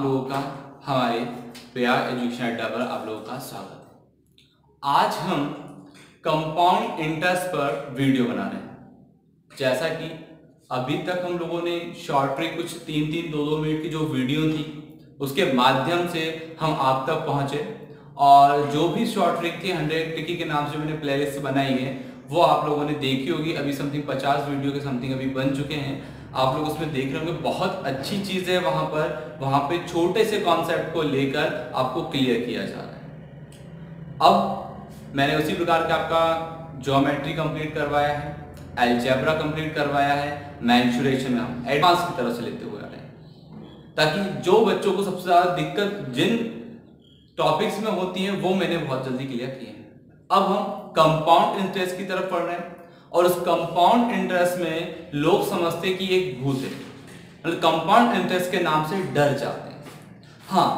लोगों का हमारे प्रयाग एजुकेशन अड्डा पर आप लोगों का स्वागत है। आज हम कंपाउंड इंटरेस्ट पर वीडियो बना रहे हैं। जैसा कि अभी तक हम लोगों ने शॉर्ट ट्रिक कुछ 3-3, 2-2 मिनट की जो वीडियो थी उसके माध्यम से हम आप तक पहुंचे, और जो भी शॉर्ट ट्रिक थी 100 ट्रिकी के नाम से मैंने प्लेलिस्ट बनाई है वो आप लोगों ने देखी होगी। अभी समथिंग 50 वीडियो के समथिंग अभी बन चुके हैं, आप लोग उसमें देख रहे होंगे। बहुत अच्छी चीज़ है वहाँ पे छोटे से कॉन्सेप्ट को लेकर आपको क्लियर किया जा रहा है। अब मैंने उसी प्रकार का आपका ज्योमेट्री कंप्लीट करवाया है, अलजेब्रा कंप्लीट करवाया है, मेंसुरेशन में हम एडवांस की तरफ से लेते हुए आ रहे हैं, ताकि जो बच्चों को सबसे ज़्यादा दिक्कत जिन टॉपिक्स में होती है वो मैंने बहुत जल्दी क्लियर किए हैं। अब हम कंपाउंड इंटरेस्ट की तरफ पढ़ रहे हैं, और उस कंपाउंड इंटरेस्ट में लोग समझते कि एक भूत है, मतलब कंपाउंड इंटरेस्ट के नाम से डर जाते हैं। हाँ,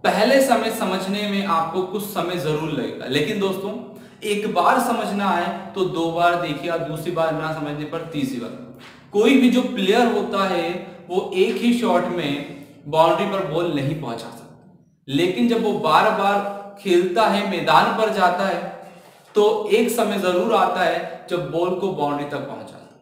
पहले समय समझने में आपको कुछ समय जरूर लगेगा, लेकिन दोस्तों एक बार समझना है तो 2 बार देखिए, और दूसरी बार ना समझने पर तीसरी बार। कोई भी जो प्लेयर होता है वो एक ही शॉट में बाउंड्री पर बॉल नहीं पहुंचा सकता, लेकिन जब वो बार बार खेलता है, मैदान पर जाता है, तो एक समय जरूर आता है जब बॉल को बाउंड्री तक पहुंचाता है।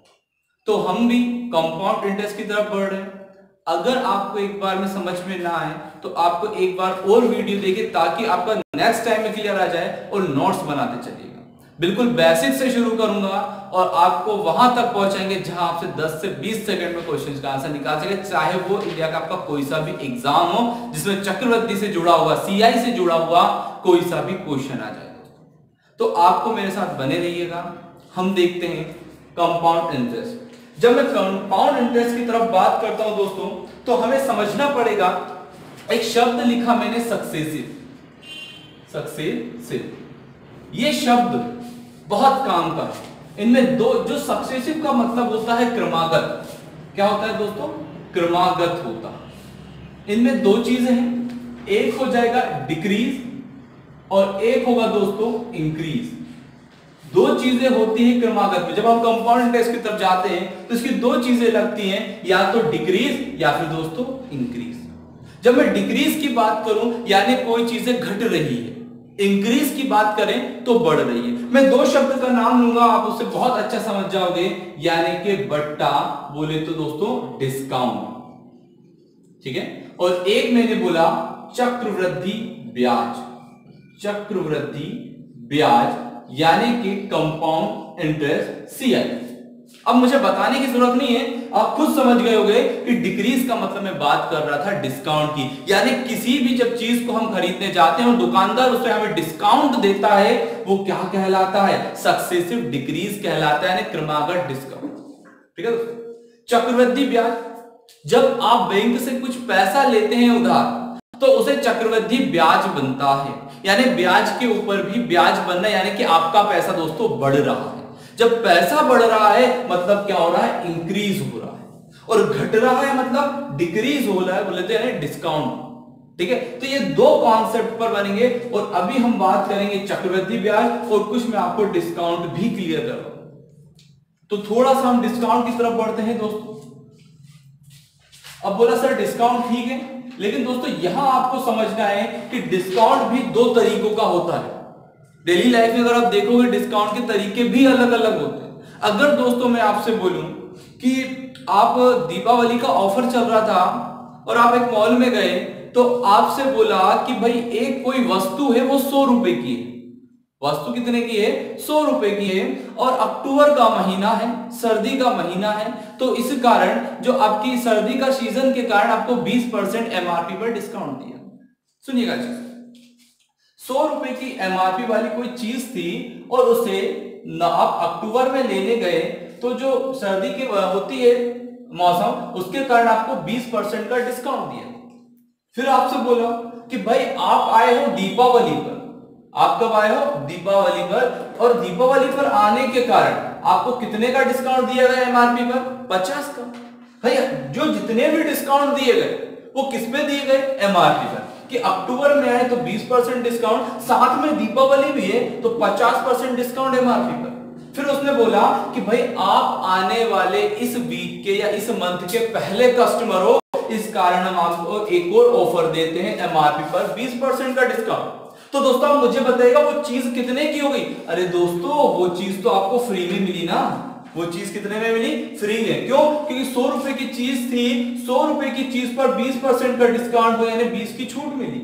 तो हम भी कंपाउंड इंटरेस्ट की तरफ बढ़ रहे हैं। अगर आपको एक बार में समझ में ना आए तो आपको एक बार और वीडियो देखिए, ताकि आपका नेक्स्ट टाइम में क्लियर आ जाए, और नोट्स बनाते चलिएगा। बिल्कुल बेसिक से शुरू करूंगा और आपको वहां तक पहुंचाएंगे जहां आपसे 10 से 20 सेकंड में क्वेश्चन का आंसर निकाल सके, चाहे वो इंडिया का आपका कोई सा भी एग्जाम हो जिसमें चक्रवृद्धि से जुड़ा हुआ, सीआई से जुड़ा हुआ कोई सा भी क्वेश्चन आ जाए। तो आपको मेरे साथ बने रहिएगा। हम देखते हैं कंपाउंड इंटरेस्ट। जब मैं कंपाउंड इंटरेस्ट की तरफ बात करता हूं दोस्तों, तो हमें समझना पड़ेगा, एक शब्द लिखा मैंने सक्सेसिव। ये शब्द बहुत काम का है। इनमें दो, जो सक्सेसिव का मतलब होता है क्रमागत। क्या होता है दोस्तों? क्रमागत होता है। इनमें 2 चीजें हैं, एक हो जाएगा डिक्रीज और एक होगा दोस्तों इंक्रीज। 2 चीजें होती है क्रमागत में। जब हम कंपाउंड इंटरेस्ट की तरफ जाते हैं तो इसकी 2 चीजें लगती हैं, या तो डिक्रीज या फिर दोस्तों इंक्रीज। जब मैं डिक्रीज की बात करूं यानी कोई चीजें घट रही है, इंक्रीज की बात करें तो बढ़ रही है। मैं 2 शब्द का नाम लूंगा, आप उससे बहुत अच्छा समझ जाओगे, यानी कि बट्टा बोले तो दोस्तों डिस्काउंट, ठीक है। और एक मैंने बोला चक्रवृद्धि ब्याज। चक्रवृद्धि ब्याज यानी कि कंपाउंड इंटरेस्ट सीआई। अब मुझे बताने की जरूरत नहीं है, आप खुद समझ गए होंगे कि डिक्रीज का मतलब मैं बात कर रहा था डिस्काउंट की। यानी किसी भी जब चीज को हम खरीदने जाते हैं और दुकानदार उसे हमें डिस्काउंट देता है, वो क्या कहलाता है? सक्सेसिव डिक्रीज कहलाता है, यानी क्रमागत डिस्काउंट, ठीक है दोस्तों। चक्रवृद्धि ब्याज, जब आप बैंक से कुछ पैसा लेते हैं उधार, तो उसे चक्रवृद्धि ब्याज बनता है, यानी ब्याज के ऊपर भी ब्याज बनना, यानी कि आपका पैसा दोस्तों बढ़ रहा है। जब पैसा बढ़ रहा है मतलब क्या हो रहा है? इंक्रीज हो रहा है। और घट रहा है मतलब डिक्रीज हो रहा है, बोले तो यानी डिस्काउंट, ठीक है। तो ये 2 कॉन्सेप्ट पर बनेंगे, और अभी हम बात करेंगे चक्रवृद्धि ब्याज, और कुछ मैं आपको डिस्काउंट भी क्लियर कर रहा हूं। तो थोड़ा सा हम डिस्काउंट की तरफ बढ़ते हैं दोस्तों। अब बोला सर डिस्काउंट ठीक है, लेकिन दोस्तों यहां आपको समझना है कि डिस्काउंट भी 2 तरीकों का होता है। डेली लाइफ में अगर आप देखोगे डिस्काउंट के तरीके भी अलग अलग होते हैं। अगर दोस्तों मैं आपसे बोलूं कि आप दीपावली का ऑफर चल रहा था और आप एक मॉल में गए, तो आपसे बोला कि भाई एक कोई वस्तु है वो 100 रुपए की है। वस्तु कितने की है? 100 रुपए की है, और अक्टूबर का महीना है, सर्दी का महीना है, तो इस कारण जो आपकी सर्दी का सीजन के कारण आपको 20% एमआरपी पर डिस्काउंट दिया। सुनिएगा, 100 रुपए की एमआरपी वाली कोई चीज थी, और उसे आप अक्टूबर में लेने गए, तो जो सर्दी की होती है मौसम, उसके कारण आपको 20% का डिस्काउंट दिया। फिर आपसे बोला कि भाई आप आए हो दीपावली पर, आप कब आए हो? दीपावली पर, और दीपावली पर आने के कारण आपको कितने का डिस्काउंट दिया गया एमआरपी पर? 50 का। भैया जो जितने भी डिस्काउंट दिए गए वो किस पे दिए गए? एमआरपी पर। कि अक्टूबर में आए तो 20% डिस्काउंट, साथ में दीपावली भी है तो 50% डिस्काउंट एमआरपी पर। फिर उसने बोला कि भाई आप आने वाले इस वीक के या इस मंथ के पहले कस्टमर हो, इस कारण हम आपको एक और ऑफर देते हैं एमआरपी पर 20% का डिस्काउंट। तो दोस्तों आप मुझे बताइएगा वो चीज कितने की हो गई? अरे दोस्तों वो चीज तो आपको फ्री में मिली ना। वो चीज कितने में मिली? फ्री में। क्यों? क्योंकि 100 रुपए की चीज थी, 100 रुपए की चीज पर 20% का डिस्काउंट हुआ, यानी 20 की छूट मिली।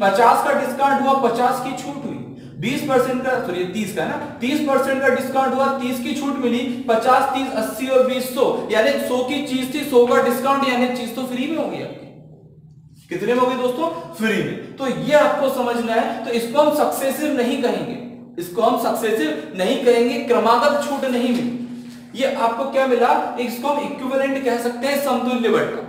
50 का डिस्काउंट हुआ, 50 की छूट हुई। 20% का, सॉरी 30 का ना, 30% का डिस्काउंट हुआ, 30 की छूट मिली। 50, 30, 80 और 20, 100, यानी 100 की चीज थी, 100 का डिस्काउंट, यानी चीज तो फ्री में हो गई आपकी। कितने में हो गई दोस्तों? फ्री में। तो ये आपको समझना है। तो इसको हम सक्सेसिव नहीं कहेंगे, इसको हम सक्सेसिव नहीं कहेंगे, क्रमागत छूट नहीं मिली। ये आपको क्या मिला? इसको हम इक्विवेलेंट कह सकते हैं, समतुल्य बट्टा।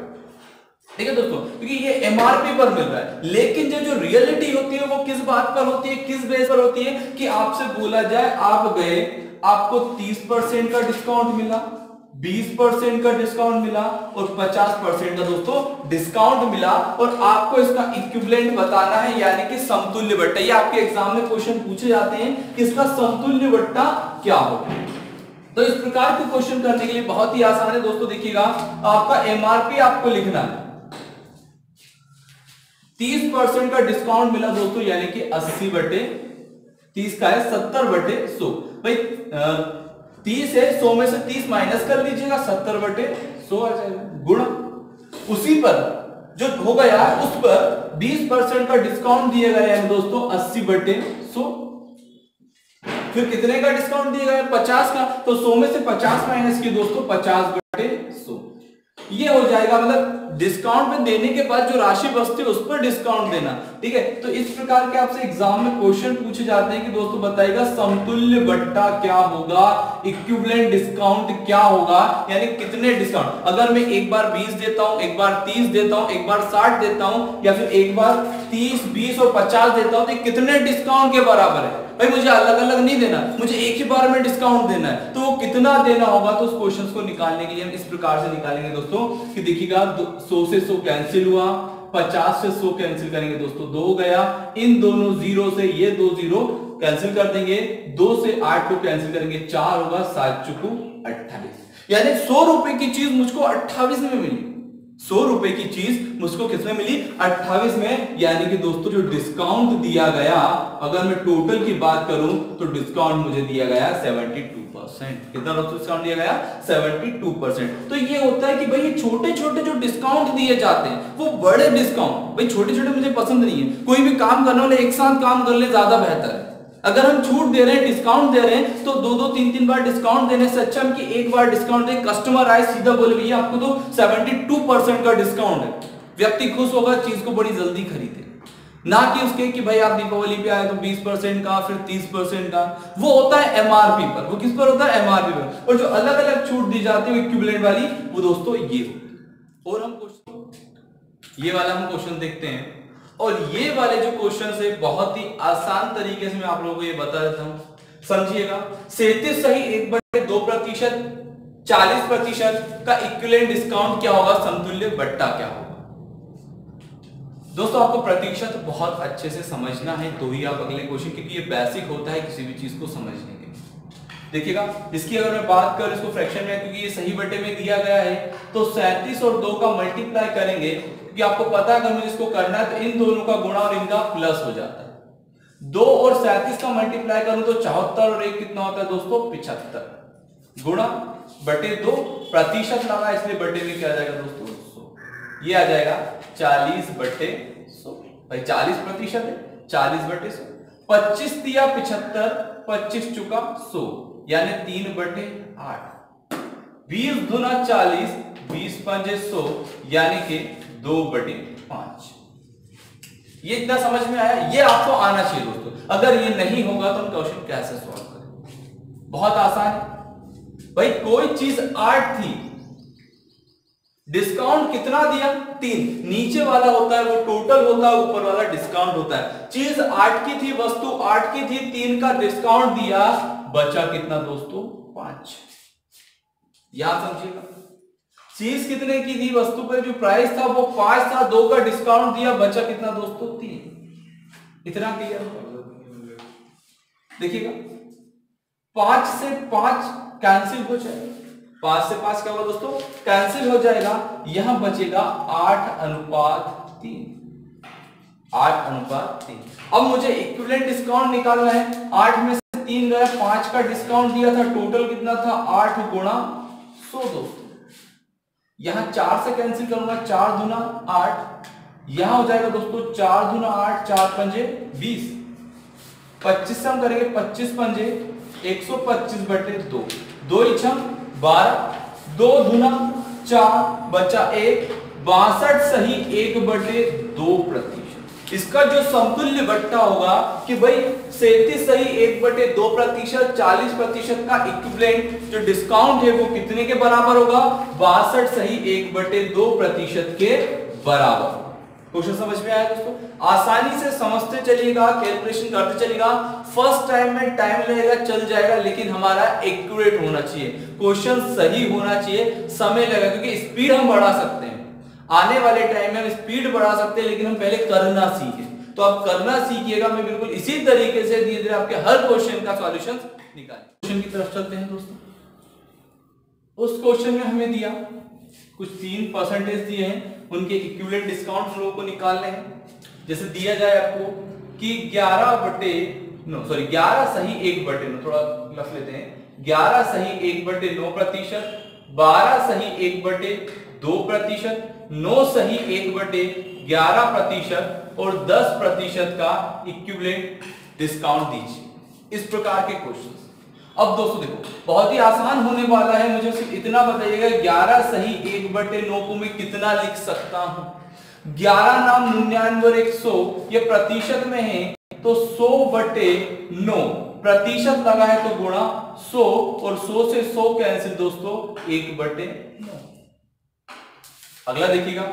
ठीक है दोस्तों, क्योंकि ये एमआरपी पर मिल रहा है। लेकिन जो रियलिटी होती है वो किस बात पर होती है, किस बेस पर होती है? कि आपसे बोला जाए आप गए, आपको 30% का डिस्काउंट मिला, 20% का डिस्काउंट मिला और 50% का दोस्तों डिस्काउंट मिला, और आपको इसका इक्विवेलेंट बताना है, यानी कि समतुल्य बट्टा। ये आपके एग्जाम में क्वेश्चन पूछे जाते हैं कि इसका समतुल्य बट्टा क्या होगा। तो इस प्रकार के क्वेश्चन करने के लिए बहुत ही आसान है दोस्तों। देखिएगा, आपका एमआरपी आपको लिखना है, 30% का डिस्काउंट मिला दोस्तों, यानी कि 80/30 का है 70/100। भाई 30 है, 100 में से 30 माइनस कर लीजिएगा, 70/100 आ जाएगा, गुणा उसी पर जो हो गया उस पर 20% का डिस्काउंट दिया गया है दोस्तों, 80/100। फिर कितने का डिस्काउंट दिया गया? 50 का। तो 100 में से 50 माइनस की दोस्तों, 50/100। ये हो जाएगा, मतलब डिस्काउंट में देने के बाद जो राशि बचती है उस पर डिस्काउंट देना। ठीक है, तो इस प्रकार के आपसे एग्जाम में क्वेश्चन पूछे जाते हैं कि दोस्तों बताइएगा समतुल्य बट्टा क्या होगा, इक्विवेलेंट डिस्काउंट क्या होगा, यानी कितने डिस्काउंट। अगर मैं एक बार 20 देता हूं, एक बार 30 देता हूं, एक बार 60 देता हूं, या फिर एक बार 30, 20 और 50 देता हूं, तो कितने डिस्काउंट के बराबर है? भाई मुझे अलग अलग नहीं देना, मुझे एक ही बार में डिस्काउंट देना है। तो वो कितना देना होगा? तो उस क्वेश्चन को निकालने के लिए हम इस प्रकार से निकालेंगे दोस्तों कि देखिएगा, 100 से 100 कैंसिल हुआ, 50 से 100 कैंसिल करेंगे दोस्तों, 2 गया, इन दोनों जीरो से ये 2 जीरो कैंसिल कर देंगे, 2 से 8 को कैंसिल करेंगे, 4 होगा, 7 चुकू 28, यानी 100 रुपए की चीज मुझको 28 में मिली। 100 रुपए की चीज मुझको किसमें मिली? 28 में। यानी कि दोस्तों जो डिस्काउंट दिया गया, अगर मैं टोटल की बात करूं तो डिस्काउंट मुझे दिया गया 72%। कितना दोस्तों डिस्काउंट दिया गया? 72%। तो ये होता है कि भाई ये छोटे छोटे जो डिस्काउंट दिए जाते हैं वो बड़े डिस्काउंट, भाई छोटे छोटे मुझे पसंद नहीं है। कोई भी काम करने वाले एक साथ काम कर ले, ज्यादा बेहतर है। अगर हम छूट दे रहे हैं, डिस्काउंट दे रहे हैं, तो 2-2, 3-3 बार डिस्काउंट देने से अच्छा हम कि एक बार डिस्काउंट दे, कस्टमर आए सीधा बोले भैया आपको तो 72% का डिस्काउंट है, व्यक्ति खुश होगा, चीज को बड़ी जल्दी खरीदे। ना कि उसके कि भाई आप दीपावली पे आए तो 20% का, फिर 30% का। वो होता है एमआरपी पर। वो किस पर होता है? एमआरपी पर। और जो अलग अलग छूट दी जाती है इक्विवेलेंट वाली, वो दोस्तों ये होती है। और हम क्वेश्चन, ये वाला हम क्वेश्चन देखते हैं, और ये वाले जो क्वेश्चन है बहुत ही आसान तरीके से मैं आप लोगों को ये बता देता हूं, समझिएगा। 37 सही 1/2%, 40% का इक्विवेलेंट डिस्काउंट क्या होगा, समतुल्य बट्टा क्या होगा। दोस्तों आपको प्रतिशत बहुत अच्छे से समझना है, तो ही आप अगले क्वेश्चन, क्योंकि ये बेसिक होता है किसी भी चीज को समझने के। देखिएगा, इसकी अगर मैं बात करूं इसको फ्रैक्शन में, क्योंकि ये सही बटे में दिया गया है, तो 37 और 2 का मल्टीप्लाई करेंगे, क्योंकि आपको पता है अगर मुझे इसको करना है तो इन दोनों का गुणा और इनका प्लस हो जाता है। 2 और 37 का मल्टीप्लाई करूं तो 74 और 1 कितना होता है दोस्तों? 75, गुणा बटे 2, प्रतिशत लगा इसलिए बटे में क्या आ जाएगा दोस्तों? 100। ये आ जाएगा 40/100। भाई 40% है, 40/100। 25 दिया 75, 25 चुका 100, यानी 3/8। 20 दूना 40, 20 पंजे 100, यानी कि 2/5। ये इतना समझ में आया? ये आपको आना चाहिए दोस्तों। अगर ये नहीं होगा तो हम क्वेश्चन कैसे सॉल्व करें? बहुत आसान है भाई। कोई चीज 8 थी, डिस्काउंट कितना दिया? 3। नीचे वाला होता है वो टोटल होता है, ऊपर वाला डिस्काउंट होता है। चीज 8 की थी, वस्तु 8 की थी, 3 का डिस्काउंट दिया, बचा कितना दोस्तों? 5। याद समझिएगा, चीज कितने की थी, वस्तु पे जो प्राइस था वो 5 था, 2 का डिस्काउंट दिया, बचा कितना दोस्तों? 3। इतना क्लियर हो? देखिएगा, 5 से 5 कैंसिल हो जाएगा, 5 से 5 क्या होगा दोस्तों, कैंसिल हो जाएगा, यहां बचेगा 8:3। 8:3। अब मुझे इक्विवेलेंट डिस्काउंट निकालना है। 8 में से 3 गया, 5 का डिस्काउंट दिया था, टोटल कितना था 8 गुणा 100 दोस्तों। यहां 4 से कैंसिल करूंगा, 4 दूना 8, यहां हो जाएगा दोस्तों 4 दूना 8, 4 पंजे 20, 25 से हम करेंगे 25 पंजे 125/2, 2 इछम 12, 2 दूना 4, बचा 1, 62 सही 1/2%। इसका जो समतुल्य बट्टा होगा कि भाई 37 सही 1/2%, 40% का इक्विवेलेंट जो डिस्काउंट है वो कितने के बराबर होगा, 62 सही 1/2% के बराबर। क्वेश्चन समझ में आया दोस्तों? आसानी से समझते चलिएगा, कैलकुलेशन करते चलिएगा। फर्स्ट टाइम में टाइम लगेगा, चल जाएगा, लेकिन हमारा एक्यूरेट होना चाहिए, क्वेश्चन सही होना चाहिए। समय लगेगा क्योंकि स्पीड हम बढ़ा सकते हैं, आने वाले टाइम में हम स्पीड बढ़ा सकते हैं, लेकिन हम पहले करना सीखें। तो आप करना सीखिएगा, मैं बिल्कुल इसी तरीके से धीरे धीरे आपके हर क्वेश्चन का सॉल्यूशन निकालें। क्वेश्चन की तरफ चलते हैं दोस्तों। उस क्वेश्चन में हमें दिया कुछ 3% दिए हैं, उनके इक्विवेलेंट डिस्काउंट हम लोगों को निकालने हैं। जैसे दिया जाए आपको कि 11 सही 1/9, थोड़ा लख लेते हैं, 11 सही 1/9%, 12 सही 1/2%, 9 सही 1/11% और 10% का इक्विवेलेंट डिस्काउंट दीजिए। इस प्रकार के क्वेश्चन। अब दोस्तों देखो, बहुत ही आसान होने वाला है, मुझे सिर्फ इतना बताइएगा 11 सही 1/9 को मैं कितना लिख सकता हूं। 11 नाम 99 और 100 ये प्रतिशत में है, तो 100/9, प्रतिशत लगा है तो गुणा 100, और 100 से 100 कैंसिल दोस्तों 1/9। अगला देखिएगा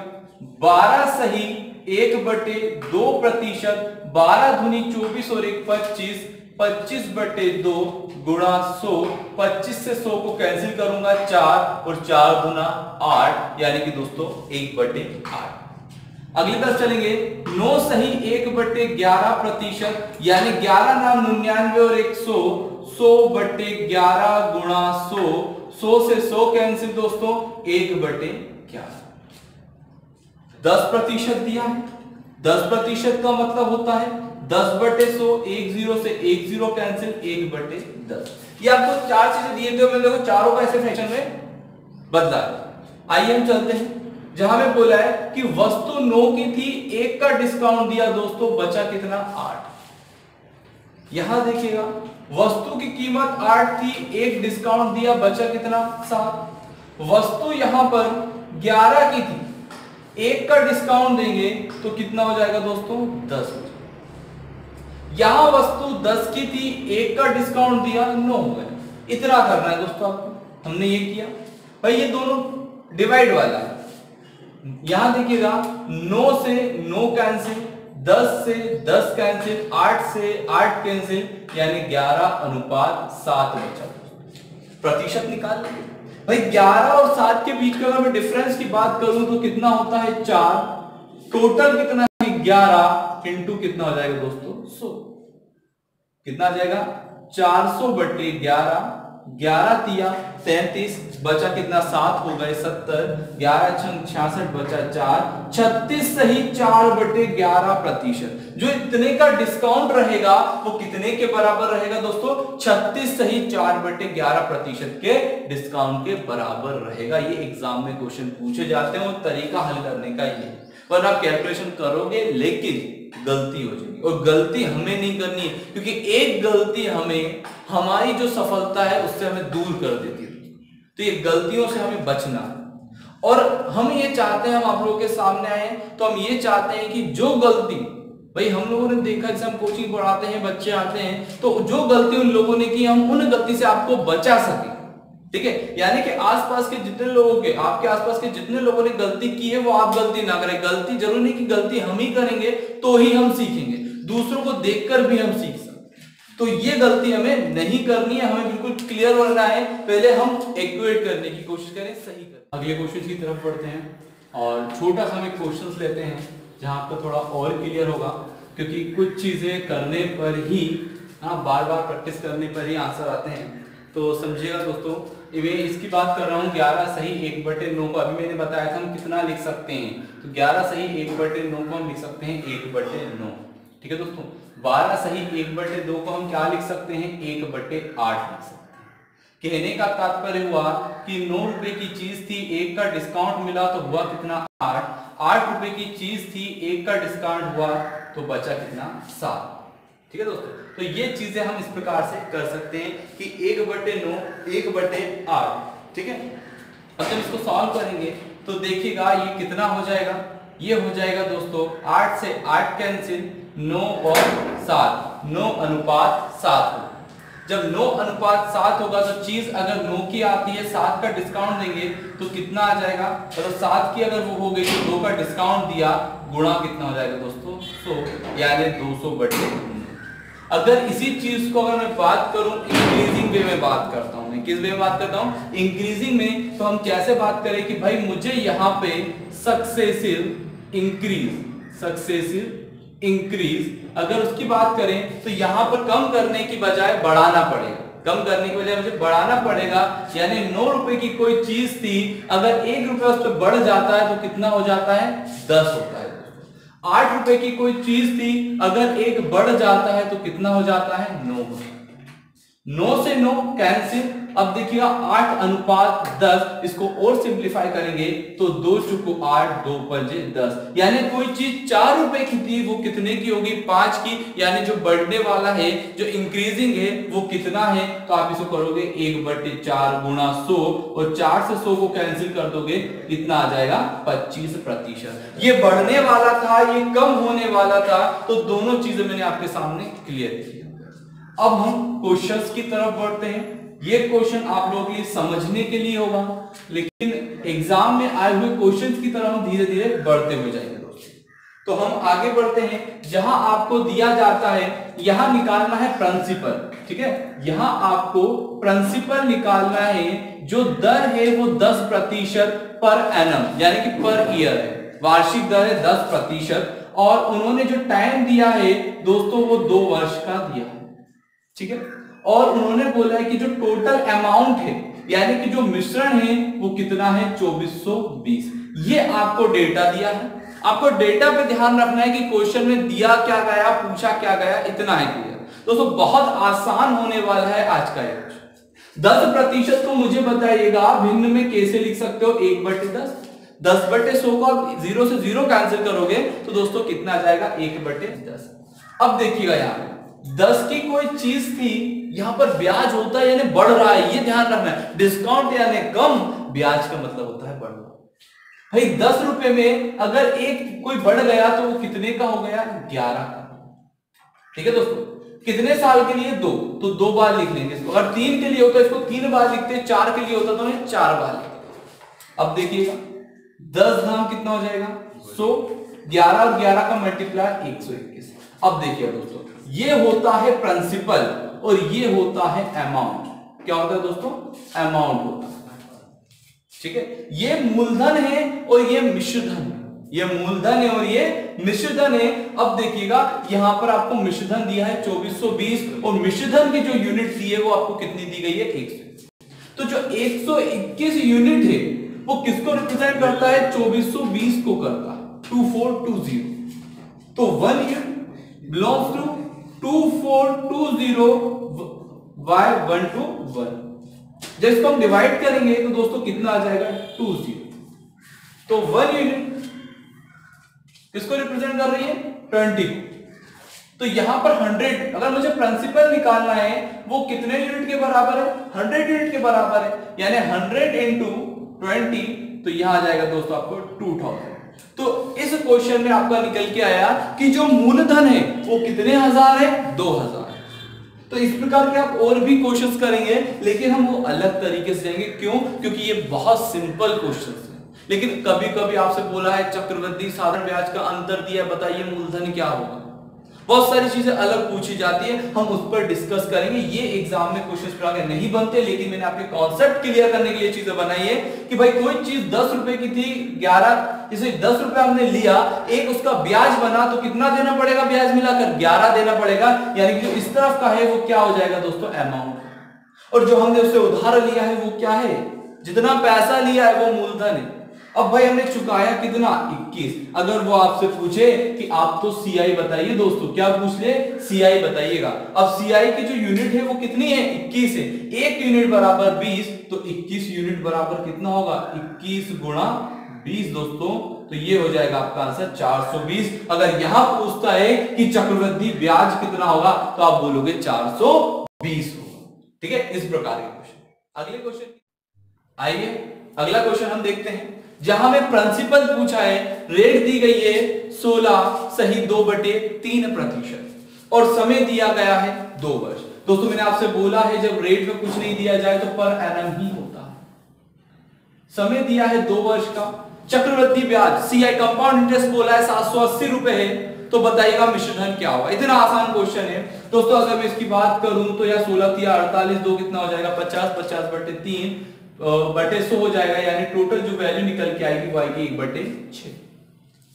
12 सही 1/2%, 12 दूनी 24 और 1 25, 25/2 गुणा 100, 25 से 100 को कैंसिल करूंगा 4, और 4 दूना 8, यानी कि दोस्तों 1/8। अगली तरफ चलेंगे, 9 सही 1/11%, यानी 11 नाम 99 और 100, 100/11 गुणा 100, 100 से 100 कैंसिल दोस्तों 1/11। 10% दिया है, 10% का मतलब होता है 10/100, 10 से 10 कैंसिल 1/10। ये आपको 4 चीजें दिए थे, मैंने देखो चारों का ऐसे फ्रैक्शन में बदला है। आइए हम चलते हैं, जहां में बोला है कि वस्तु 9 की थी, 1 का डिस्काउंट दिया दोस्तों, बचा कितना 8। यहां देखिएगा वस्तु की कीमत 8 थी, 1 डिस्काउंट दिया, बचा कितना 7। वस्तु यहां पर 11 की थी, 1 का डिस्काउंट देंगे तो कितना हो जाएगा दोस्तों 10। यहां वस्तु 10 की थी, 1 का डिस्काउंट दिया 9 हो गया। इतना करना है दोस्तों आपको, हमने ये किया। भाई ये दोनों डिवाइड वाला है, यहां देखिएगा 9 से 9 कैंसिल, 10 से 10 कैंसिल, 8 से 8 कैंसिल, यानी 11:7 बचा। प्रतिशत निकाल लेंगे भाई। 11 और 7 के बीच का अगर मैं डिफरेंस की बात करूं तो कितना होता है 4, टोटल कितना है 11 इंटू कितना हो जाएगा दोस्तों 100, कितना आ जाएगा 400/11, 11 तिया 33, बचा कितना 7 हो गए 70, 11 छंग 66 बचा 4, 36 सही 4/11%। जो इतने का डिस्काउंट रहेगा वो कितने के बराबर रहेगा दोस्तों, 36 सही 4/11% के डिस्काउंट के बराबर रहेगा। ये एग्जाम में क्वेश्चन पूछे जाते हैं और तरीका हल करने का ये, पर आप कैलकुलेशन करोगे लेकिन गलती हो जाएगी, और गलती हमें नहीं करनी है, क्योंकि एक गलती हमें हमारी जो सफलता है उससे हमें दूर कर देती है। तो ये गलतियों से हमें बचना है, और हम ये चाहते हैं, हम आप लोगों के सामने आए तो हम ये चाहते हैं कि जो गलती भाई हम लोगों ने देखा, जैसे हम कोचिंग पढ़ाते हैं, बच्चे आते हैं, तो जो गलती उन लोगों ने की हम उन गलती से आपको बचा सके। ठीक है, यानी कि आसपास के जितने लोगों के, आपके आसपास के जितने लोगों ने गलती की है वो आप गलती ना करें। गलती जरूरी नहीं कि गलती हम ही करेंगे तो ही हम सीखेंगे, दूसरों को देखकर भी हम सीख सकते। तो ये गलती हमें नहीं करनी है, हमें बिल्कुल क्लियर होना है। पहले हम एक्यूरेट करने की कोशिश करें, सही करें। अगले क्वेश्चन की तरफ बढ़ते हैं और छोटा सा हम क्वेश्चन लेते हैं जहां आपका थोड़ा और क्लियर होगा, क्योंकि कुछ चीजें करने पर ही, बार बार प्रैक्टिस करने पर ही आंसर आते हैं। तो समझिएगा दोस्तों, मैं इसकी बात कर रहा हूँ 11 सही 1/9 को। अभी मैंने बताया था हम कितना लिख सकते हैं, तो 11 सही 1/9 को हम लिख सकते हैं 1/9। ठीक है दोस्तों, 12 सही 1/2 को हम क्या लिख सकते हैं 1/8 लिख सकते हैं। कहने का तात्पर्य हुआ कि 9 रुपए की चीज थी, 1 का डिस्काउंट मिला तो हुआ कितना 8 रुपए की चीज थी, 1 का डिस्काउंट हुआ तो बचा कितना 7। ठीक है दोस्तों, तो ये चीजें हम इस प्रकार से कर सकते हैं कि 1/9 1/8। ठीक है, अब जब इसको सॉल्व करेंगे तो देखिएगा ये कितना हो जाएगा, ये हो जाएगा दोस्तों 8 से 8 कैंसिल, 9 और 7, 9:7 होगा। जब 9:7 होगा तो चीज अगर 9 की आती है 7 का डिस्काउंट देंगे तो कितना आ जाएगा, मतलब 7 की अगर वो हो गई तो 2 का डिस्काउंट दिया, गुणा कितना हो जाएगा दोस्तों 100, यानी 200/9। अगर इसी चीज को अगर मैं बात करूं इंक्रीजिंग वे में बात करता हूं, मैं किस वे में बात करता हूं इंक्रीजिंग में, तो हम कैसे बात करें कि भाई मुझे यहां पे सक्सेसिव इंक्रीज अगर उसकी बात करें तो यहां पर कम करने की बजाय बढ़ाना पड़ेगा, कम करने की बजाय मुझे बढ़ाना पड़ेगा। यानी 9 रुपए की कोई चीज थी, अगर 1 रुपया उस पर बढ़ जाता है तो कितना हो जाता है 10 होता है। 8 रुपए की कोई चीज थी, अगर 1 बढ़ जाता है तो कितना हो जाता है 9। 9 से 9 कैंसिल। अब देखिएगा 8:10, इसको और सिंप्लीफाई करेंगे तो 2 चुको 8, 2 पंजे 10, यानी कोई चीज 4 रुपए की थी वो कितने की होगी 5 की, यानी जो बढ़ने वाला है जो इंक्रीजिंग है वो कितना है, तो आप इसको करोगे 1/4 गुणा 100 और 4 से 100 को कैंसिल कर दोगे, कितना आ जाएगा 25%। ये बढ़ने वाला था, ये कम होने वाला था, तो दोनों चीजें मैंने आपके सामने क्लियर की। अब हम क्वेश्चंस की तरफ बढ़ते हैं। ये क्वेश्चन आप लोगों के लिए समझने के लिए होगा, लेकिन एग्जाम में आए हुए क्वेश्चंस की तरफ हम धीरे धीरे बढ़ते हुए जाएंगे दोस्तों। तो हम आगे बढ़ते हैं, जहां आपको दिया जाता है यहां निकालना है प्रिंसिपल। ठीक है, यहां आपको प्रिंसिपल निकालना है, जो दर है वो 10% पर एनम यानी कि पर ईयर है, वार्षिक दर है 10%, और उन्होंने जो टाइम दिया है दोस्तों वो 2 वर्ष का दिया है। ठीक है, और उन्होंने बोला है कि जो टोटल अमाउंट है यानी कि जो मिश्रण है वो कितना है 2420। ये आपको डेटा दिया है, आपको डेटा पे ध्यान रखना है कि क्वेश्चन में दिया क्या गया, पूछा क्या गया, इतना है क्लियर दोस्तों। बहुत आसान होने वाला है आज का ये। 10% को मुझे बताइएगा भिन्न में कैसे लिख सकते हो 1/10। 10/100 को आप 0 से 0 कैंसिल करोगे तो दोस्तों कितना आ जाएगा 1/10। अब देखिएगा यहाँ 10 की कोई चीज थी, यहां पर ब्याज होता है यानी बढ़ रहा है, ये ध्यान रखना है। डिस्काउंट यानी कम, ब्याज का मतलब होता है बढ़ रहा। भाई 10 रुपए में अगर एक कोई बढ़ गया तो वो कितने का हो गया 11 का। ठीक है दोस्तों, कितने साल के लिए 2, तो 2 बार लिख लेंगे इसको। अगर 3 के लिए होता है इसको 3 बार लिखते, 4 के लिए होता तो 4 बार लिखते। अब देखिएगा 10 धाम कितना हो जाएगा 100, 11 और 11 का मल्टीप्लाई 121। अब देखिए दोस्तों, ये होता है प्रिंसिपल और ये होता है अमाउंट। क्या होता है दोस्तों, अमाउंट होता है। ठीक है, ये मूलधन है और ये मिश्रधन है, ये मूलधन है और ये मिश्रधन है। अब देखिएगा यहां पर आपको मिश्रधन दिया है 2420 और मिश्रधन की जो यूनिट दी है वो आपको कितनी दी गई है 121। तो जो 121 यूनिट है वो किसको रिप्रेजेंट करता है 2420 को करता है, 2420। तो 1 यूनिट बिलोंग्स टू 2420 y121। जब इसको हम डिवाइड करेंगे तो दोस्तों कितना आ जाएगा 20। तो 1 यूनिट किसको रिप्रेजेंट कर रही है 20। तो यहां पर 100, अगर मुझे प्रिंसिपल निकालना है वो कितने यूनिट के बराबर है 100 यूनिट के बराबर है, यानी 100 into 20, तो यहां आ जाएगा दोस्तों आपको 2000। तो इस क्वेश्चन में आपका निकल के आया कि जो मूलधन है वो कितने हजार है 2000। तो इस प्रकार के आप और भी क्वेश्चंस करेंगे, लेकिन हम वो अलग तरीके से जाएंगे। क्यों? क्योंकि ये बहुत सिंपल क्वेश्चंस हैं। लेकिन कभी कभी आपसे बोला है चक्रवृद्धि साधारण ब्याज का अंतर दिया, बताइए मूलधन क्या होगा। बहुत सारी चीजें अलग पूछी जाती है, हम उस पर डिस्कस करेंगे। ये एग्जाम में क्वेश्चन नहीं बनते, लेकिन मैंने आपके कॉन्सेप्ट क्लियर करने के लिए चीजें बनाई है कि भाई कोई चीज 10 रुपए की थी, 11 इसे 10 रुपए हमने लिया, एक उसका ब्याज बना तो कितना देना पड़ेगा ब्याज मिलाकर 11 देना पड़ेगा। यानी कि जो इस तरफ का है वो क्या हो जाएगा दोस्तों अमाउंट। और जो हमने उससे उधार लिया है वो क्या है, जितना पैसा लिया है वो मूलधन है। अब भाई हमने चुकाया कितना, 21। अगर वो आपसे पूछे कि आप तो सीआई बताइए दोस्तों, क्या पूछ ले, सीआई बताइएगा। अब सीआई की जो यूनिट है वो कितनी है, 21 है। 1 यूनिट बराबर 20, तो 21 यूनिट बराबर कितना होगा, 21 गुणा 20 दोस्तों। तो ये हो जाएगा आपका आंसर 420। अगर यहां पूछता है कि चक्रवृद्धि ब्याज कितना होगा तो आप बोलोगे 420 होगा। ठीक है, इस प्रकार के क्वेश्चन। अगले क्वेश्चन आइए, अगला क्वेश्चन हम देखते हैं, जहां में प्रिंसिपल पूछा है, रेट दी गई है 16 सही 2/3% और समय दिया गया है 2 वर्ष। दोस्तों मैंने आपसे बोला है जब रेट में कुछ नहीं दिया जाए तो पर एनम ही होता है। समय दिया है 2 वर्ष का, चक्रवृद्धि ब्याज सीआई कंपाउंड इंटरेस्ट बोला है 780 रुपए है, तो बताइएगा मिश्रधन क्या होगा। इतना आसान क्वेश्चन है दोस्तों। अगर मैं इसकी बात करूं तो या 16 या 48, 2 कितना हो जाएगा 50, 50/3 बटे 100 हो जाएगा, यानी टोटल जो वैल्यू निकल के आएगी वो आएगी 1/6।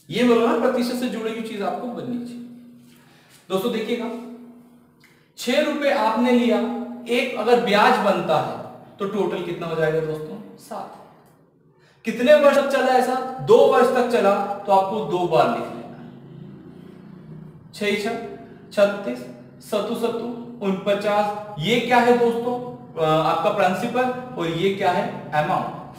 ये बोलो ना, प्रतिशत से जुड़ी हुई चीज आपको बननी चाहिए। दोस्तों देखिएगा, 6 रुपए आपने लिया, एक अगर ब्याज बनता है तो टोटल कितना हो जाएगा दोस्तों, 7। कितने वर्ष तक चला ऐसा, 2 वर्ष तक चला, तो आपको 2 बार लिख लेना है। 6 36 7 49, ये क्या है दोस्तों आपका प्रिंसिपल, और ये क्या है अमाउंट।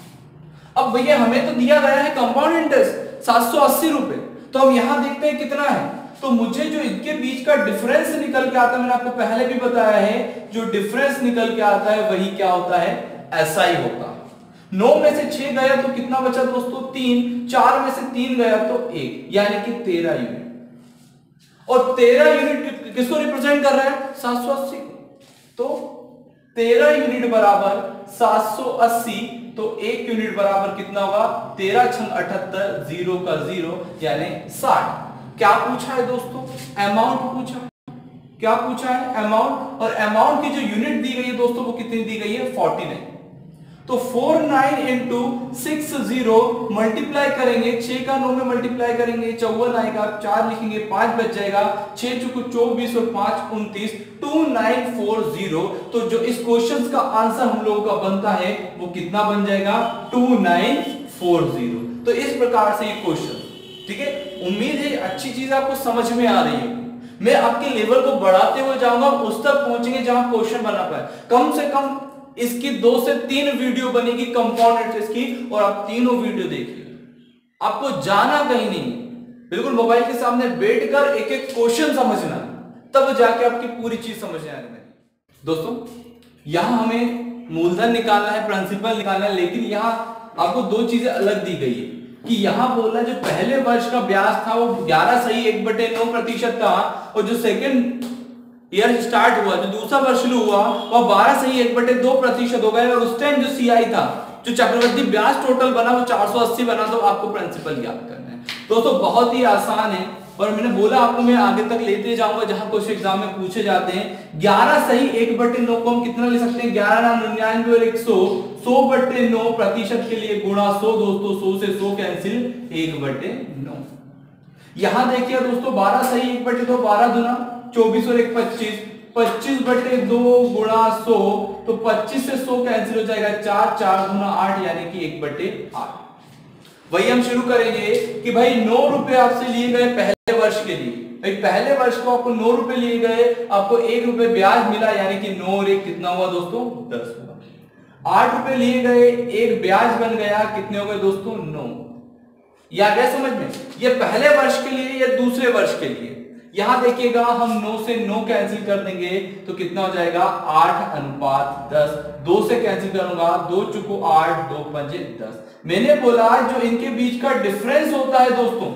अब भैया हमें तो दिया गया है कंपाउंड इंटरेस्ट 780 रुपए, तो हम यहां देखते हैं कितना है, तो मुझे जो इनके बीच का डिफरेंस निकल के आता है, मैंने आपको पहले भी बताया है, जो डिफरेंस निकल के आता है वही क्या होता है, एसआई होता है। 9 में से 6 गया तो कितना बचा दोस्तों, 3। 4 में से 3 गया तो 1, यानी कि 13 यूनिट। और 13 यूनिट किसको रिप्रेजेंट कर रहा है, 780। तो 13 यूनिट बराबर 780, तो 1 यूनिट बराबर कितना होगा, 13 × 78, 0 का 0 यानी 60। क्या पूछा है दोस्तों, अमाउंट पूछा है। क्या पूछा है, अमाउंट। और अमाउंट की जो यूनिट दी गई है दोस्तों वो कितनी दी गई है, 49। तो 49 × 60 मल्टीप्लाई करेंगे, 6 का 9 में मल्टीप्लाई करेंगे, 54 आएगा, 4 लिखेंगे, 5 बच जाएगा, 6 चुको 24 और 5 29, 2940। तो जो इस क्वेश्चन का आंसर हम लोगों का बनता है वो कितना बन जाएगा, 2940। तो इस प्रकार से ये क्वेश्चन, ठीक है। उम्मीद है अच्छी चीज आपको समझ में आ रही है। मैं आपके लेवल को बढ़ाते हुए जाऊंगा, उस तक पहुंचेंगे जहां क्वेश्चन बना पाए। कम से कम इसकी 2 से 3 वीडियो बनेगी कंपाउंड इंटरेस्ट की, और आप तीनों वीडियो देखिए। आपको जाना कहीं नहीं, बिल्कुल मोबाइल के सामने बैठकर एक एक क्वेश्चन समझना, तब जाके आपकी पूरी चीज समझ में आने लगी। दोस्तों यहां हमें मूलधन निकालना है, प्रिंसिपल निकालना है, लेकिन यहां आपको 2 चीजें अलग दी गई है कि यहां बोला जो पहले वर्ष का ब्याज था वो 11 सही 1/9% था, और जो सेकंड ईयर स्टार्ट हुआ, जो दूसरा वर्ष शुरू हुआ, वो 12 सही 1/2% हो गया। और उस टाइम जो सीआई था, जो चक्रवृद्धि ब्याज टोटल बना वो 480 बना। तो आपको प्रिंसिपल याद करना है दोस्तों, बहुत ही आसान है। और मैंने बोला आपको मैं आगे तक लेते जाऊंगा जहां कुछ एग्जाम में पूछे जाते हैं। 11 सही 1/9 को हम कितना ले सकते हैं, 11 × 99 और 100, 100/9% के लिए गुणा 100 दोस्तों, 100 से 100 कैंसिल, 1/9। यहां देखिए दोस्तों 12 सही 1/2, 12 दूना 24 और 1 25, 25/2 गुणा 100, तो 25 से 100 कैंसिल हो जाएगा, 4 4 दूना 8 यानी कि 1/8। वही हम शुरू करेंगे कि भाई 9 रुपए आपसे लिए गए पहले वर्ष के लिए। भाई पहले वर्ष को आपको 9 रुपए लिए गए, आपको 1 रुपए ब्याज मिला, यानी कि 9 और 1 कितना हुआ दोस्तों, 10 हुआ। 8 रुपए लिए गए, 1 ब्याज बन गया, कितने हो गए दोस्तों, 9। या गया समझ में, ये पहले वर्ष के लिए या दूसरे वर्ष के लिए। यहां देखिएगा हम 9 से 9 कैंसिल कर देंगे तो कितना हो जाएगा, 8:10। 2 से कैंसिल करूंगा, 2 चुको 8, 2 पंजे 10। मैंने बोला जो इनके बीच का डिफरेंस होता है दोस्तों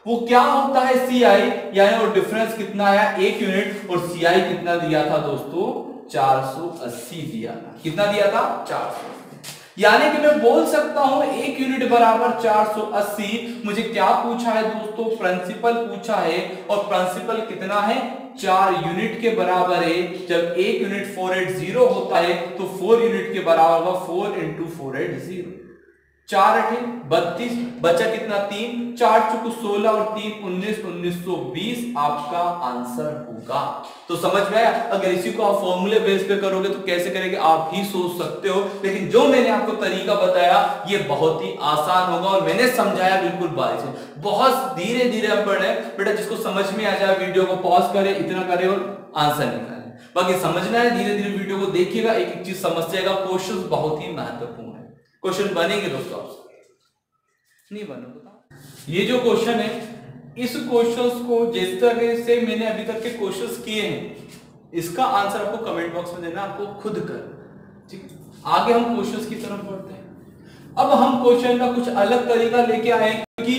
वो क्या होता है, सीआई, यानी वो डिफरेंस कितना आया, 1 यूनिट। और सीआई कितना दिया था दोस्तों, 480 दिया था। कितना दिया था, 480। यानी कि मैं बोल सकता हूं 1 यूनिट बराबर 480। मुझे क्या पूछा है दोस्तों, प्रिंसिपल पूछा है, और प्रिंसिपल कितना है, 4 यूनिट के बराबर है। जब 1 यूनिट 480 होता है तो 4 यूनिट के बराबर होगा 4 × 480। 4 8 32, बचा कितना 3, 4 चुकू 16 और 3 19, 1920 आपका आंसर होगा। तो समझ में आया? अगर इसी को आप फॉर्मूले बेस पे करोगे तो कैसे करेंगे आप ही सोच सकते हो, लेकिन जो मैंने आपको तरीका बताया ये बहुत ही आसान होगा और मैंने समझाया बिल्कुल बारीक से। बहुत धीरे धीरे हम पढ़े बेटा, जिसको समझ में आ जाए वीडियो को पॉज करे, इतना करे और आंसर निकाले। बाकी समझना है, धीरे धीरे वीडियो को देखिएगा, एक एक चीज समझिएगा। क्वेश्चन बहुत ही महत्वपूर्ण है, क्वेश्चन बनेंगे दोस्तों, आपसे नहीं बनो। ये जो क्वेश्चन है, इस क्वेश्चंस को जिस तरह से मैंने अभी तक के क्वेश्चंस किए हैं, इसका आंसर आपको कमेंट बॉक्स में देना, आपको खुद कर। ठीक, आगे हम क्वेश्चंस की तरफ बढ़ते हैं। अब हम क्वेश्चन का कुछ अलग तरीका लेके आए, क्योंकि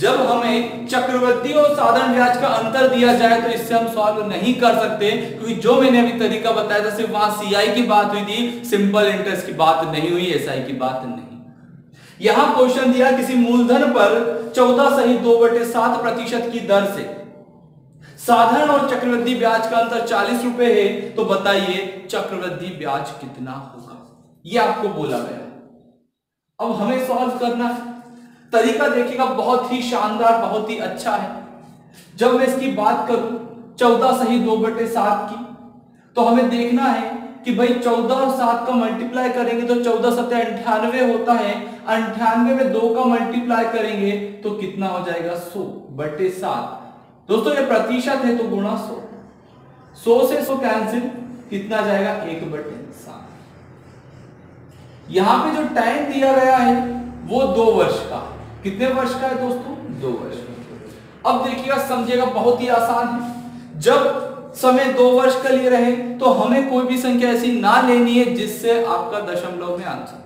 जब हमें चक्रवृद्धि और साधारण ब्याज का अंतर दिया जाए तो इससे हम सॉल्व नहीं कर सकते, क्योंकि जो मैंने अभी तरीका बताया था सिर्फ वहां सीआई की बात हुई थी, सिंपल इंटरेस्ट की बात नहीं हुई, एसआई की बात नहीं। यहां क्वेश्चन दिया किसी मूलधन पर 14.2/7% की दर से साधारण और चक्रवृद्धि ब्याज का अंतर 40 रुपए है, तो बताइए चक्रवृद्धि ब्याज कितना होगा, यह आपको बोला गया। अब हमें सॉल्व करना है। तरीका देखिएगा, बहुत ही शानदार, बहुत ही अच्छा है। जब मैं इसकी बात करूं 14/2/7 की, तो हमें देखना है कि भाई 14 और 7 का मल्टीप्लाई करेंगे तो 14 7 98 होता है, 98 में 2 का मल्टीप्लाई करेंगे तो कितना हो जाएगा 100/7। दोस्तों ये प्रतिशत है तो गुणा 100, 100 से 100 कैंसिल, कितना जाएगा 1/7। यहां पे जो टाइम दिया गया है वो 2 वर्ष का, कितने वर्ष का है दोस्तों 2 वर्ष का। अब देखिएगा, समझिएगा, बहुत ही आसान है। जब समय 2 वर्ष के लिए रहे तो हमें कोई भी संख्या ऐसी ना लेनी है जिससे आपका दशमलव में आंसर।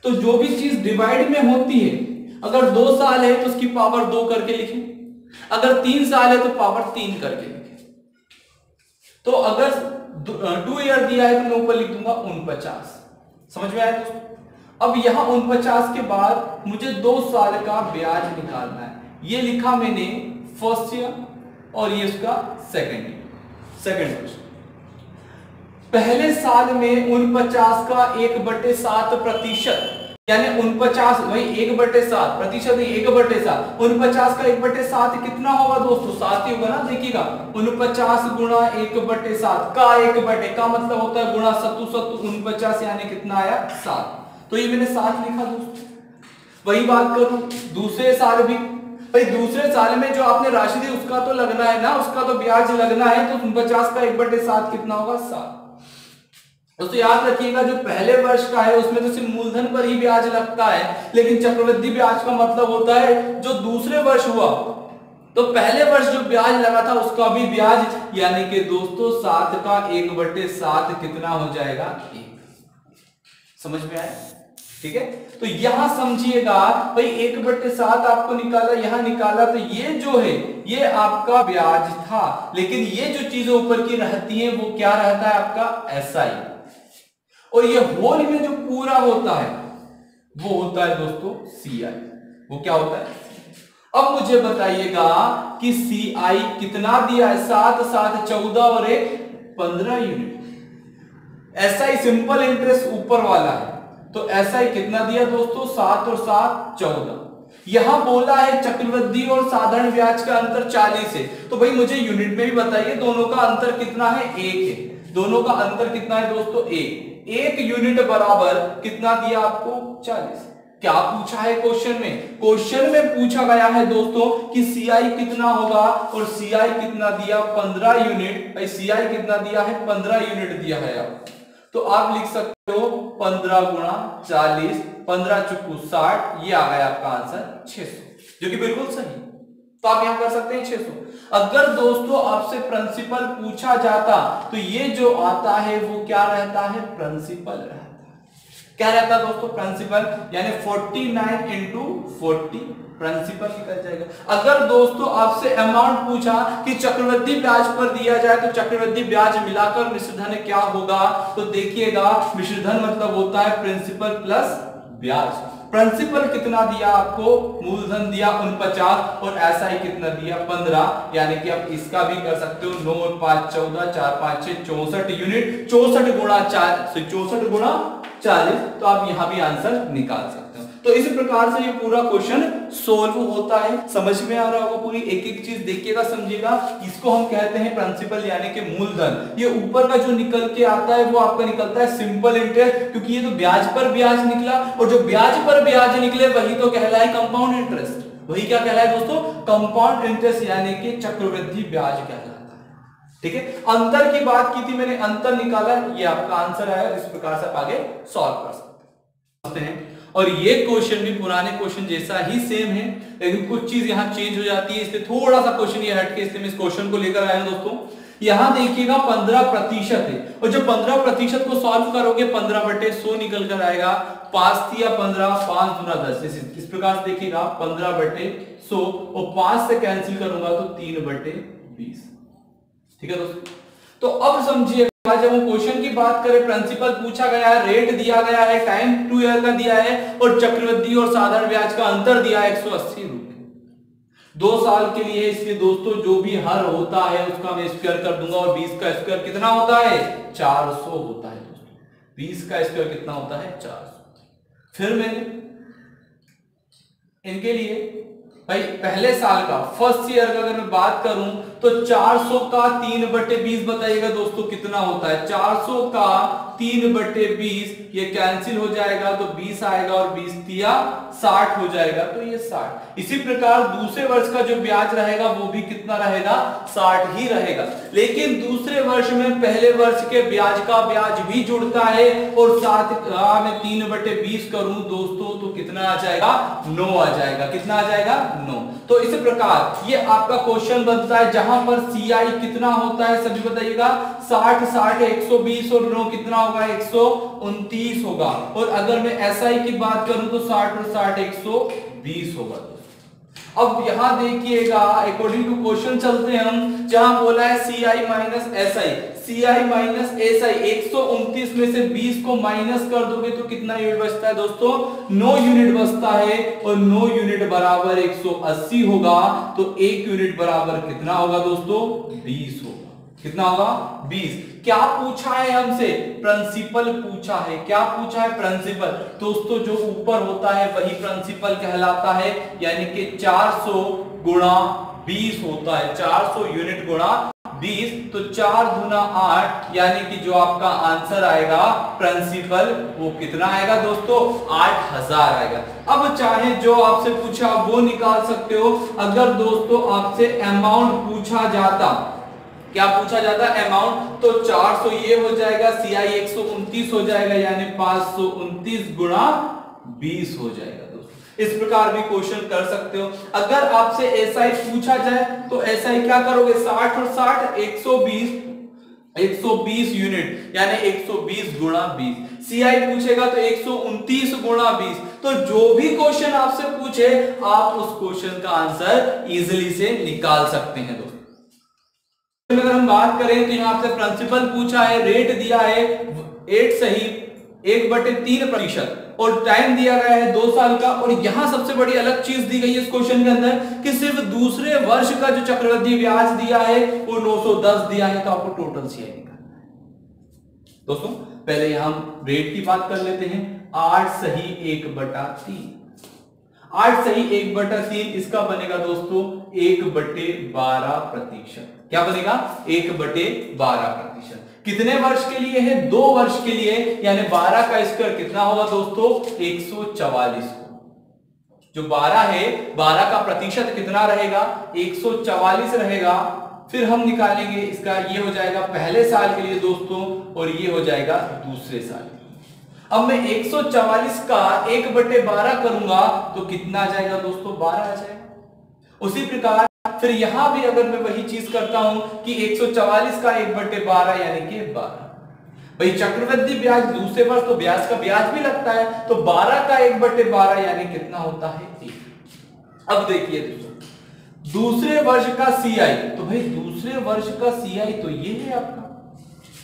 तो जो भी चीज डिवाइड में होती है, अगर 2 साल है तो उसकी पावर 2 करके लिखें, अगर 3 साल है तो पावर 3 करके लिखें। तो अगर 2 ईयर दिया है तो मैं ऊपर लिख दूंगा 49। समझ में आया दोस्तों? अब यहां 49 के बाद मुझे 2 साल का ब्याज निकालना है। ये लिखा मैंने फर्स्ट ईयर और ये उसका सेकंड वर्ष। पहले साल में 49 का 1/7%, यानी 49 वही 1/7 प्रतिशत, 1/7, 49 का 1/7 कितना होगा दोस्तों 7 ही होगा ना। देखिएगा 49 गुणा 1/7 का 1/, का मतलब होता है गुणा 7 49, यानी कितना आया 7। तो ये मैंने 7 लिखा दोस्तों। वही बात करूं दूसरे साल भी, भाई दूसरे साल में जो आपने राशि दी उसका तो लगना है ना, उसका तो ब्याज लगना है, तो 49 का 1/7 कितना होगा 7। दोस्तों याद रखिएगा, जो पहले वर्ष का है उसमें तो सिर्फ मूलधन पर ही ब्याज लगता है, लेकिन चक्रवृद्धि ब्याज का मतलब होता है जो दूसरे वर्ष हुआ, तो पहले वर्ष जो ब्याज लगा था उसका भी ब्याज, यानी कि दोस्तों 7 का 1/7 कितना हो जाएगा 1। समझ में आया? ठीक है, तो यहां समझिएगा भाई 1/7 आपको निकाला, यहां निकाला, तो ये जो है ये आपका ब्याज था, लेकिन ये जो चीजें ऊपर की रहती हैं वो क्या रहता है आपका एसआई, और ये होल में जो पूरा होता है वो होता है दोस्तों सीआई। वो क्या होता है? अब मुझे बताइएगा कि सीआई कितना दिया है, 7 7 14 और 1 15 यूनिट। एसआई सिंपल इंटरेस्ट ऊपर वाला है, तो एसआई कितना दिया दोस्तों 7 और 7 14। यहां बोला है चक्रवृद्धि और साधारण ब्याज का अंतर 40 है, तो भाई मुझे यूनिट में भी बताइए दोनों का अंतर कितना है 1 है। दोनों का अंतर कितना है दोस्तों 1 यूनिट बराबर कितना दिया आपको 40। क्या पूछा है क्वेश्चन में? क्वेश्चन में पूछा गया है दोस्तों कि सीआई कितना होगा, और सीआई कितना दिया 15 यूनिट। भाई सीआई कितना दिया है 15 यूनिट दिया है आप, तो आप लिख सकते हो 15 गुणा 40, 15 चुकू 60, ये आ गया आपका आंसर 600, जो कि बिल्कुल सही। तो आप यहां कर सकते हैं 600। अगर दोस्तों आपसे प्रिंसिपल पूछा जाता तो ये जो आता है वो क्या रहता है प्रिंसिपल रहता है। क्या रहता है दोस्तों प्रिंसिपल, यानी 49 इंटू 40 प्रिंसिपल निकल जाएगा। अगर दोस्तों आपसे अमाउंट पूछा कि चक्रवृद्धि ब्याज पर दिया जाए तो चक्रवृद्धि ब्याज मिलाकर मिश्रधन क्या होगा, तो देखिएगा मिश्रधन मतलब होता है प्रिंसिपल प्लस ब्याज। प्रिंसिपल कितना दिया आपको, मूलधन दिया 49 और एसआई कितना दिया 15, यानी कि आप इसका भी कर सकते हो 9 और 5 14, 4 5 6 64 यूनिट, 64 गुणा 4 64 गुणा 40, तो आप यहां भी आंसर निकाल सकते हो। तो इस प्रकार से ये पूरा क्वेश्चन सोल्व होता है। समझ में आ रहा होगा, पूरी एक एक चीज देखिएगा, समझिएगा। इसको हम कहते हैं प्रिंसिपल यानी कि मूलधन। ये ऊपर का जो निकल के आता है वो आपका निकलता है सिंपल इंटरेस्ट, क्योंकि ये तो ब्याज पर ब्याज निकला, और जो ब्याज पर ब्याज निकले वही तो कहलाए कंपाउंड इंटरेस्ट। वही क्या कहलाए दोस्तों? कंपाउंड इंटरेस्ट यानी कि चक्रवृद्धि ब्याज कहलाता है। ठीक है, अंतर की बात की थी मैंने, अंतर निकाला, ये आपका आंसर आया। इस प्रकार से आप आगे सॉल्व कर सकते हैं। और ये क्वेश्चन भी पुराने क्वेश्चन जैसा ही सेम है, लेकिन कुछ चीज यहाँ चेंज हो जाती है, इसलिए थोड़ा सा क्वेश्चन ये हटके, इसलिए मैं इस क्वेश्चन को लेकर आया हूं दोस्तों। यहां देखिएगा 15% है, और जब 15% को सॉल्व करोगे 15/100 निकल कर आएगा। 5 तिया 15, 5 दूना 10, इस प्रकार से देखिएगा 15/100, और 5 से कैंसिल करूंगा तो 3/20। ठीक है दोस्तों, तो अब समझिए, जब हम क्वेश्चन की बात करें, प्रिंसिपल पूछा गया है, रेट दिया गया है, टाइम 2 ईयर का दिया है, और चक्रवृद्धि और साधारण ब्याज का अंतर दिया है 180 रुपए 2 साल के लिए। इसलिए दोस्तों जो भी हर होता है उसका मैं स्क्वायर कर दूंगा, और 20 का स्क्वायर कितना होता है? 400 होता है दोस्तों। 20 का स्क्वायर कितना होता है? 400। फिर मैंने इनके लिए भाई पहले साल का फर्स्ट ईयर का अगर मैं बात करूं तो 400 का 3/20 बताइएगा दोस्तों कितना होता है? 400 का 3/20 ये कैंसिल हो जाएगा तो 20 आएगा, और 20 तिया 60 हो जाएगा, तो ये 60। इसी प्रकार दूसरे वर्ष का जो ब्याज रहेगा वो भी कितना रहेगा? 60 ही रहेगा। लेकिन दूसरे वर्ष में पहले वर्ष के ब्याज का ब्याज भी जुड़ता है, और साथ में 3/20 करूं दोस्तों तो कितना आ जाएगा? 9 आ जाएगा। कितना आ जाएगा? 9। तो इस प्रकार ये आपका क्वेश्चन बनता है, जहां पर CI कितना होता है सभी बताइएगा? 60 60 120, और 9 कितना होगा? 129 होगा। और अगर मैं SI की बात करूं तो 60 और 60 120 होगा। अब यहां देखिएगा, अकॉर्डिंग टू क्वेश्चन चलते हैं हम, जहां बोला है CI minus SI, CI minus SI, 129 में से 20 को माइनस कर दोगे तो कितना यूनिट बचता है दोस्तों? 9 यूनिट बचता है, और 9 यूनिट बराबर 180 होगा, तो 1 यूनिट बराबर कितना होगा दोस्तों? 20 होगा। कितना होगा? 20। क्या पूछा है हमसे? प्रिंसिपल पूछा है। क्या पूछा है? प्रिंसिपल। दोस्तों जो ऊपर होता है वही प्रिंसिपल कहलाता है, यानी कि 400 गुणा 20 होता है। 400 यूनिट गुणा 20, तो 4 दूना 8, यानी कि जो आपका आंसर आएगा प्रिंसिपल वो कितना आएगा दोस्तों? 8000 आएगा। अब चाहे जो आपसे पूछा वो निकाल सकते हो। अगर दोस्तों आपसे अमाउंट पूछा जाता, क्या पूछा जाता? अमाउंट, तो 400 ये हो जाएगा, CI 129 हो जाएगा, यानी 529 गुणा 20 हो जाएगा दोस्तों। इस प्रकार भी क्वेश्चन कर सकते हो। अगर आपसे SI पूछा जाए तो SI क्या करोगे? 60 और 60 120 यूनिट, यानी 120 गुणा 20। CI पूछेगा तो 129 गुणा 20। तो जो भी क्वेश्चन आपसे पूछे आप उस क्वेश्चन का आंसर इजीली से निकाल सकते हैं दोस्तों। अगर हम बात करें तो यहां से प्रिंसिपल पूछा है, रेट दिया है 8 सही 1/3%, और टाइम दिया गया है 2 साल का। और यहां सबसे बड़ी अलग चीज दी गई है इस क्वेश्चन के अंदर कि सिर्फ दूसरे वर्ष का जो चक्रवृद्धि ब्याज दिया है वो 910 दिया है, तो आपको टोटल CI निकालना है दोस्तों। पहले हम रेट की बात कर लेते हैं। 8 सही 1/3, 8 सही 1/3, इसका बनेगा दोस्तों 1/12%। क्या बनेगा? 1/12%। कितने वर्ष के लिए है? 2 वर्ष के लिए, यानी 12 का स्क्वायर कितना होगा दोस्तों? 144 को। जो 12 है, 12 का प्रतिशत कितना रहेगा? 144 रहेगा। फिर हम निकालेंगे इसका, ये हो जाएगा पहले साल के लिए दोस्तों, और ये हो जाएगा दूसरे साल। अब मैं 144 का 1/12 करूंगा तो कितना आ जाएगा दोस्तों? 12 आ जाएगा। उसी प्रकार फिर यहां भी अगर मैं वही चीज करता हूं कि 144 का 1/12 यानी कि 12। भाई चक्रवृद्धि ब्याज दूसरे वर्ष तो ब्याज का ब्याज भी लगता है, तो 12 का 1/12 यानी कितना होता है? 1। अब देखिए दोस्तों, दूसरे वर्ष का CI, तो भाई दूसरे वर्ष का CI तो ये है आपका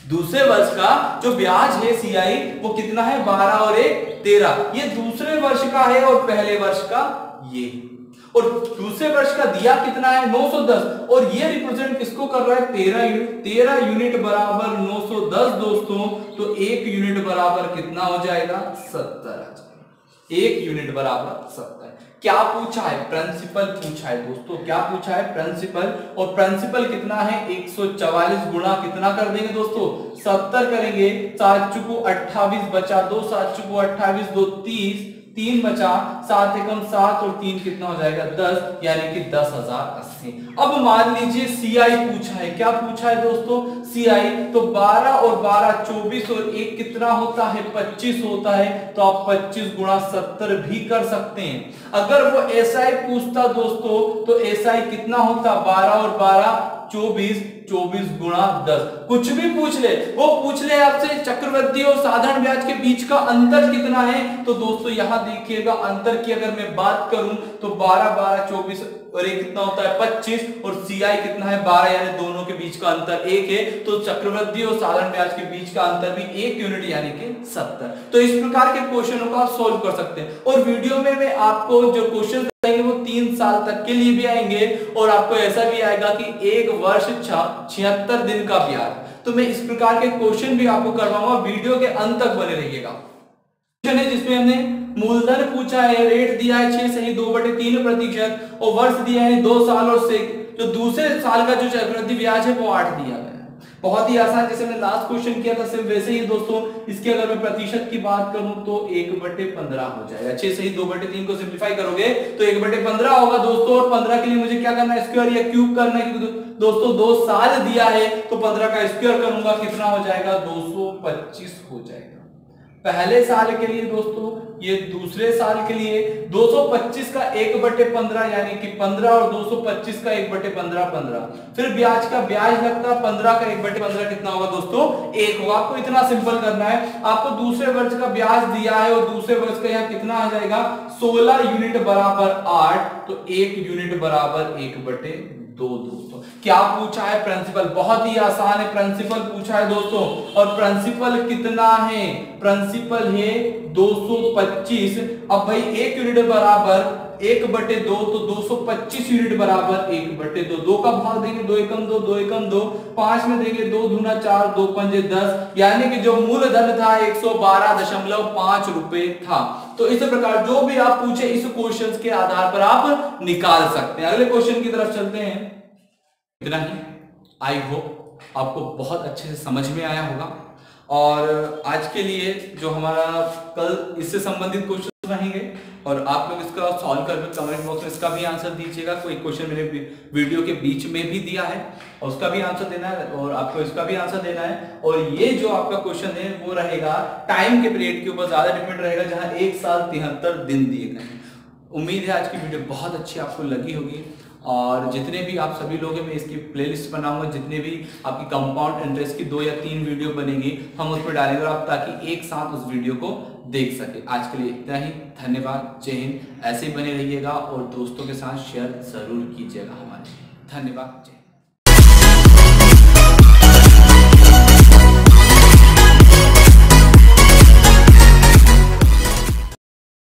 दूसरे वर्ष का जो ब्याज है CI वो कितना है? 12 और 1 13। ये दूसरे वर्ष का है, और पहले वर्ष का ये, और दूसरे वर्ष का दिया कितना है? 910, और ये रिप्रेजेंट किसको कर रहा है? 13 यूनिट। 13 यूनिट बराबर 910 दोस्तों, तो 1 यूनिट बराबर कितना हो जाएगा? 70 आ जाएगा। 1 यूनिट बराबर 70। क्या पूछा है? प्रिंसिपल पूछा है दोस्तों। क्या पूछा है? प्रिंसिपल। और प्रिंसिपल कितना है? 144 गुणा कितना कर देंगे दोस्तों? 70 करेंगे। 7 चुको 28 बचा 2, 7 चुको 28 2 30, 3 बचा, 7 एकम 7 और 3 कितना हो जाएगा? 10, यानी कि 10,080। अब मान लीजिए सीआई पूछा है। क्या पूछा है दोस्तों? सीआई। तो 12 और 12 24 और 1 कितना होता है? 25 होता है। तो आप 25 गुणा 70 भी कर सकते हैं। अगर वो एसआई पूछता दोस्तों तो एसआई कितना होता? 12 और 12 24, 24 गुणा 10। कुछ भी पूछ ले, वो पूछ ले आपसे चक्रवृद्धि और साधारण ब्याज के बीच का अंतर कितना है, तो दोस्तों यहां देखिएगा अंतर की अगर मैं बात करूं तो 12 12 24 और ये कितना होता है? 25 और सीआई कितना है? 12, यानी दोनों के बीच का अंतर 1 है। तो चक्रवृद्धि और साधारण ब्याज के बीच का अंतर भी 1 यूनिट यानी कि 70। तो इस प्रकार के क्वेश्चनों को आप सॉल्व कर सकते हैं। और वीडियो में मैं आपको जो क्वेश्चन आएंगे वो 3 साल तक के लिए भी आएंगे और आपको ऐसा भी आएगा कि 1 वर्ष 76 दिन का ब्याज। तो मैं इस प्रकार के क्वेश्चन भी आपको करवाऊंगा, वीडियो के अंत तक बने रहिएगा। क्वेश्चन है जिसमें हमने मूलधन पूछा है, रेट दिया है 6 सही 2/3% और वर्ष दिया है 2 साल और से जो दूसरे साल का जो चक्रवृद्धि ब्याज है वो 8 दिया गया है। बहुत ही आसान, जैसे हमने लास्ट क्वेश्चन किया था सिर्फ वैसे ही दोस्तों। इसके अगर मैं प्रतिशत की बात करूं तो 1/15 हो जाएगा। 6 सही 2/3 को सिंप्लीफाई करोगे तो 1/15 होगा दोस्तों। और 15 के लिए मुझे क्या करना है? स्क्वायर या क्यूब करना है, क्योंकि दोस्तों 2 साल दिया है तो 15 का स्क्वायर करूंगा, कितना हो जाएगा? 225 हो जाएगा पहले साल के लिए दोस्तों। ये दूसरे साल के लिए 225 का 1/15 यानी कि 15 और 225 का 1/15 15। फिर ब्याज का ब्याज लगता 15 का 1/15 कितना होगा दोस्तों? 1 होगा। आपको इतना सिंपल करना है। आपको दूसरे वर्ष का ब्याज दिया है और दूसरे वर्ष का यहाँ कितना आ जाएगा? 16 यूनिट बराबर 8, तो 1 यूनिट बराबर 1/2 दोस्तों। क्या पूछा है? प्रिंसिपल। बहुत ही आसान है, प्रिंसिपल पूछा है दोस्तों। और प्रिंसिपल कितना है? प्रिंसिपल है 225। अब भाई 1 यूनिट बराबर 1/2, तो 225 यूनिट बराबर 1/2। 2 का भाग देंगे 2 एकम 2, 2 एकम 2, 5 में देंगे 2 दूना 4, 2 पंजे 10, यानी कि जो मूलधन था 112.5 रुपए था। तो इस प्रकार जो भी आप पूछे इस क्वेश्चन के आधार पर आप निकाल सकते हैं। अगले क्वेश्चन की तरफ चलते हैं। इतना ही। आई होप आपको बहुत अच्छे से समझ में आया होगा। और आज के लिए जो हमारा कल इससे संबंधित क्वेश्चन रहेंगे और आप लोग इसका सॉल्व करके कमेंट बॉक्स में इसका भी आंसर दीजिएगा। कोई क्वेश्चन मेरे वीडियो के बीच में भी दिया है और उसका भी आंसर देना है और आपको इसका भी आंसर देना है। और ये जो आपका क्वेश्चन है वो रहेगा टाइम के पीरियड के ऊपर ज्यादा डिपेंड रहेगा, जहां 1 साल 73 दिन दिए गए हैं। उम्मीद है आज की वीडियो बहुत अच्छी आपको लगी होगी। और जितने भी आप सभी लोग हैं मैं इसकी प्लेलिस्ट बनाऊंगा, जितने भी आपकी कंपाउंड इंटरेस्ट की 2 या 3 वीडियो बनेगी हम उस पर डालेंगे, और आप ताकि एक साथ उस वीडियो को देख सके। आज के लिए इतना ही। धन्यवाद। जय हिंद। ऐसे ही बने रहिएगा और दोस्तों के साथ शेयर जरूर कीजिएगा हमारे। धन्यवाद। जय